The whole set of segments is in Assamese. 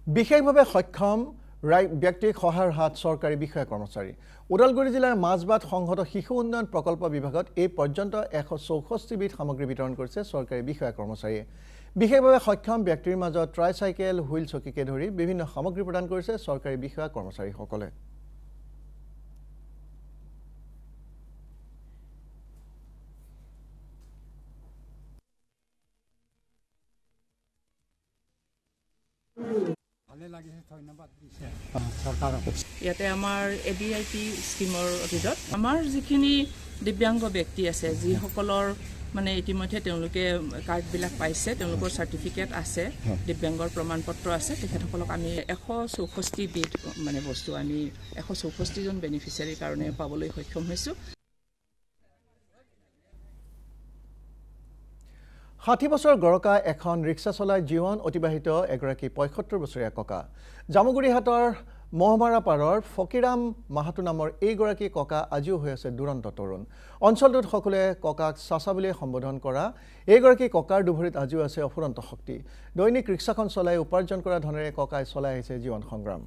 বিশেষভাৱে সক্ষম ব্যক্তিক সহায়ৰ হাত চৰকাৰী বিষয়া কৰ্মচাৰী ওদালগুৰি জিলাৰ মাজবাট সংহত শিশু উন্নয়ন প্ৰকল্প বিভাগত এই পৰ্যন্ত 164 বিধ সামগ্ৰী বিতৰণ কৰিছে চৰকাৰী বিষয়া কৰ্মচাৰীয়ে বিশেষভাৱে সক্ষম ব্যক্তিৰ মাজত ট্ৰাইচাইকেল হুইল চকীকে ধৰি বিভিন্ন সামগ্ৰী প্ৰদান কৰিছে চৰকাৰী বিষয়া কৰ্মচাৰীসকলে ইয়াতে আমাৰ এবিআইপি স্কিমৰ অধীনত আমাৰ যিখিনি দিব্যাংগ ব্যক্তি আছে যিসকলৰ মানে ইতিমধ্যে তেওঁলোকে কাৰ্ডবিলাক পাইছে তেওঁলোকৰ চাৰ্টিফিকেট আছে দিব্যাংগৰ প্ৰমাণপত্ৰ আছে তেখেতসকলক আমি 164 বিধ মানে বস্তু আমি 164 জন বেনিফিচিয়াৰীৰ কাৰণে পাবলৈ সক্ষম হৈছোঁ 60 বছৰ গৰকা এখন ৰিক্সা চলাই জীৱন অতিবাহিত এগৰাকী 75 বছৰীয়া ককা জামুগুৰিহাটৰ মহমাৰা পাৰৰ ফকিৰাম মাহাতু নামৰ এইগৰাকী ককা আজিও হৈ আছে দুৰন্ত তৰুণ অঞ্চলটোত সকলোৱে ককাক চাচা বুলি সম্বোধন কৰা এইগৰাকী ককাৰ দুভৰিত আজিও আছে অফুৰন্ত শক্তি দৈনিক ৰিক্সাখন চলাই উপাৰ্জন কৰা ধনেৰে ককাই চলাই আহিছে জীৱন সংগ্ৰাম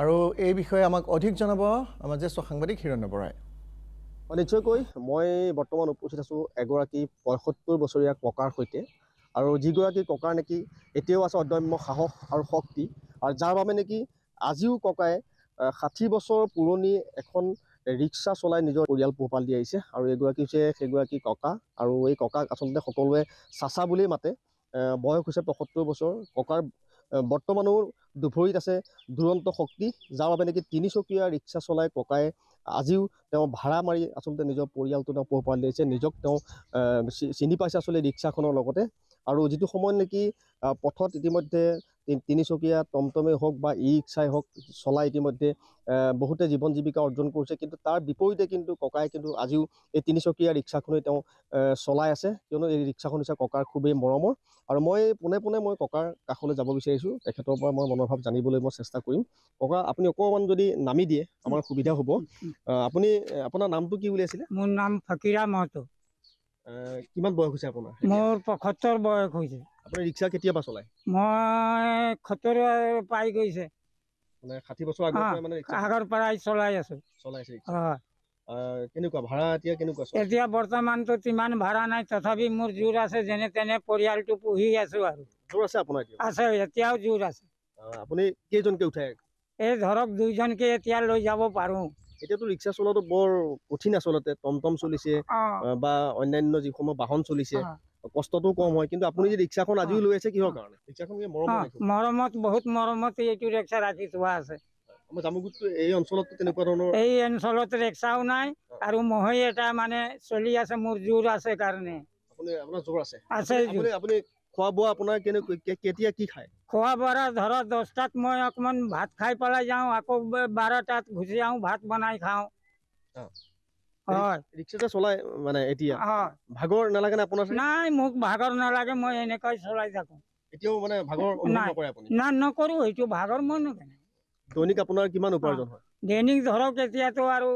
আৰু এই বিষয়ে আমাক অধিক জনাব আমাৰ জ্যেষ্ঠ সাংবাদিক হিৰণ্য বৰাই নিশ্চয়কৈ মই বৰ্তমান উপস্থিত আছোঁ এগৰাকী 75 বছৰীয়া ককাৰ সৈতে আৰু যিগৰাকী ককাৰ নেকি এতিয়াও আছে অদম্য সাহস আৰু শক্তি আৰু যাৰ বাবে নেকি আজিও ককাই 60 বছৰ পুৰণি এখন ৰিক্সা চলাই নিজৰ পৰিয়াল পোহপাল দি আহিছে আৰু এগৰাকী হৈছে সেইগৰাকী ককা আৰু এই ককাক আচলতে সকলোৱে চাচা বুলিয়েই মাতে বয়স হৈছে 75 বছৰ ককাৰ বৰ্তমানো দুভৰিত আছে দুৰন্ত শক্তি যাৰ বাবে নেকি তিনিচকীয়া ৰিক্সা চলাই ককাই আজিও তেওঁ ভাড়া মাৰি আচলতে নিজৰ পৰিয়ালটো তেওঁ পোহপাল দিছে নিজক তেওঁ চিনি পাইছে আচলতে ৰিক্সাখনৰ লগতে আৰু যিটো সময়ত নেকি পথত ইতিমধ্যে তিনিচকীয়া টমটমে হওক বা ই ৰিক্সাই হওক চলাই ইতিমধ্যে বহুতে জীৱন জীৱিকা অৰ্জন কৰিছে কিন্তু তাৰ বিপৰীতে কিন্তু ককাই কিন্তু আজিও এই তিনিচকীয়া ৰিক্সাখনেই তেওঁ চলাই আছে কিয়নো এই ৰিক্সাখন হৈছে ককাৰ খুবেই মৰমৰ আৰু মই পোনে পোনে মই ককাৰ কাষলৈ যাব বিচাৰিছোঁ তেখেতৰ পৰা মই মনৰ ভাৱ জানিবলৈ মই চেষ্টা কৰিম ককা আপুনি অকণমান যদি নামি দিয়ে আমাৰ সুবিধা হ'ব আপুনি আপোনাৰ নামটো কি বুলি আছিলে মোৰ নাম ফকিৰা মাহাতো কিমান বয়স হৈছে আপোনাৰ মোৰ 75 বয়স হৈছে আপুনি ৰিক্সা কেতিয়াবা চলাই মই 70 পাই গৈছে মানে 60 বছৰ আগৰ পৰা মানে আগৰ পৰাই চলাই আছো চলাইছে কেনেকুৱা ভাড়া এতিয়া কেনেকুৱা এতিয়া বৰ্তমানতো ইমান ভাড়া নাই তথাপি মোৰ জোৰ আছে যেনে তেনে পৰিয়ালটো পুহি আছো আৰু জোৰ আছে আপোনাৰ আছে এতিয়াও জোৰ আছে আপুনি কেইজনকে উঠাই এই ধৰক দুইজনকে এতিয়া লৈ যাব পাৰো এতিয়াতো ৰিক্সা চলোৱাটো বৰ কঠিন আচলতে টমটম চলিছে বা অন্যান্য যিসমূহ বাহন চলিছে কষ্টটো কম হয় কিন্তু আপুনি যে ৰিক্সাখন আজিও লৈ আছে কিহৰ কাৰণে ৰিক্সাখন মৰমত বহুত মৰমত এইটো ৰিক্সা ৰাখি থোৱা আছে আমাৰ জামুগুৰিত এই অঞ্চলত তেনেকুৱা ধৰণৰ এই অঞ্চলত ৰিক্সাও নাই আৰু মহৈ এটা মানে চলি আছে মোৰ জোৰ আছে কাৰণে আপোনাৰ জোৰ আছে আপুনি খোৱা বোৱা আপোনাৰ কেতিয়া কি খায় খোৱা বোৱা ধৰক 10টাত মই অকণমান ভাত খাই পেলাই যাওঁ আকৌ 12টাত গুচি আহোঁ ভাত বনাই খাওঁ হয় ৰিক্সাতে চলাই মানে এতিয়া ভাগৰ নালাগে নে আপোনাৰ নাই মোক ভাগৰ নালাগে মই এনেকৈ চলাই থাকোঁ এতিয়াও মানে ভাগৰ অনুভৱ নকৰে আপুনি না নকৰোঁ সেইটো ভাগৰ মই নকৰোঁ দৈনিক আপোনাৰ কিমান উপাৰ্জন হয় দৈনিক ধৰক এতিয়াতো আৰু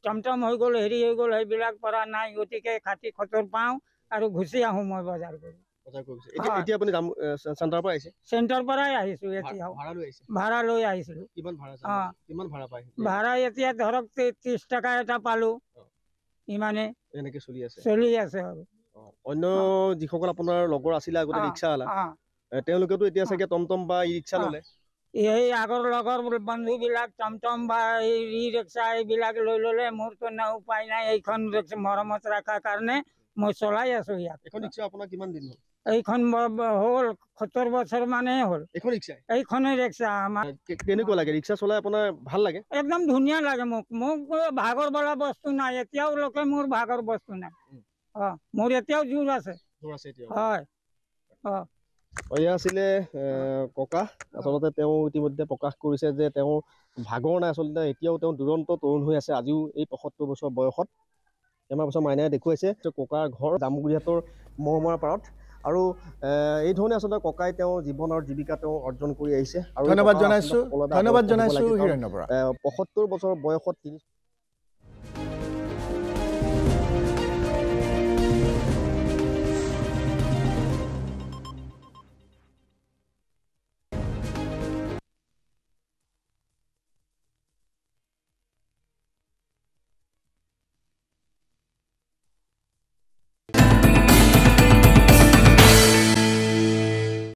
টমটম হৈ গ'ল হেৰি হৈ গ'ল সেইবিলাক পৰা নাই গতিকে 60-70 পাওঁ আৰু গুচি আহোঁ মই বজাৰ কৰি এতিয়া আপুনি চেণ্টাৰৰ পৰা আহিছে চেণ্টাৰৰ পৰাই আহিছোঁ এতিয়া ভাড়া লৈ আহিছিলোঁ কিমান ভাড়া পায় ভাড়া এতিয়া ধৰক 30 টকা এটা পালোঁ ইমানে এনেকে চলি আছে আৰু অন্য যিসকল আপোনাৰ লগৰ আছিলে আগতে ৰিক্সাৱালা তেওঁলোকেতো এতিয়া চাগে টমটম বা ই ৰিক্সা ল'লে এই আগৰ লগৰ বন্ধুবিলাক টমটম বা এই ই ৰিক্সা এইবিলাক লৈ ল'লে মোৰতো উপায় নাই এইখন মৰমত ৰখাৰ কাৰণে মই চলাই আছো ইয়াত এখন ৰিক্সা আপোনাৰ কিমান দিন হ'ল এইখন হ'ল 70 বছৰ মানে হ'ল এইখনেই ৰিক্সা আমাৰ কেনেকুৱা লাগে ৰিক্সা চলাই আপোনাৰ ভাল লাগে একদম ধুনীয়া লাগে মোক ভাগৰ বোলা বস্তু নাই এতিয়াও লোকে মোৰ ভাগৰ বস্তু নাই মোৰ এতিয়াও জোৰ আছে হয় এয়া আছিলে ককা আচলতে তেওঁ ইতিমধ্যে প্ৰকাশ কৰিছে যে তেওঁ ভাগৰ নাই আচলতে এতিয়াও তেওঁ দুৰন্ত তৰুণ হৈ আছে আজিও এই 75 বছৰ বয়সত আমাৰ পাছত মাইনাই দেখুৱাইছে ককাৰ ঘৰ জামুগুৰিহাটৰ মহমৰা পাৰত আৰু এই ধৰণে আচলতে ককাই তেওঁ জীৱনৰ জীৱিকা তেওঁ অৰ্জন কৰি আহিছে আৰু ধন্যবাদ জনাইছো হিৰণ্য বৰা 75 বছৰ বয়সত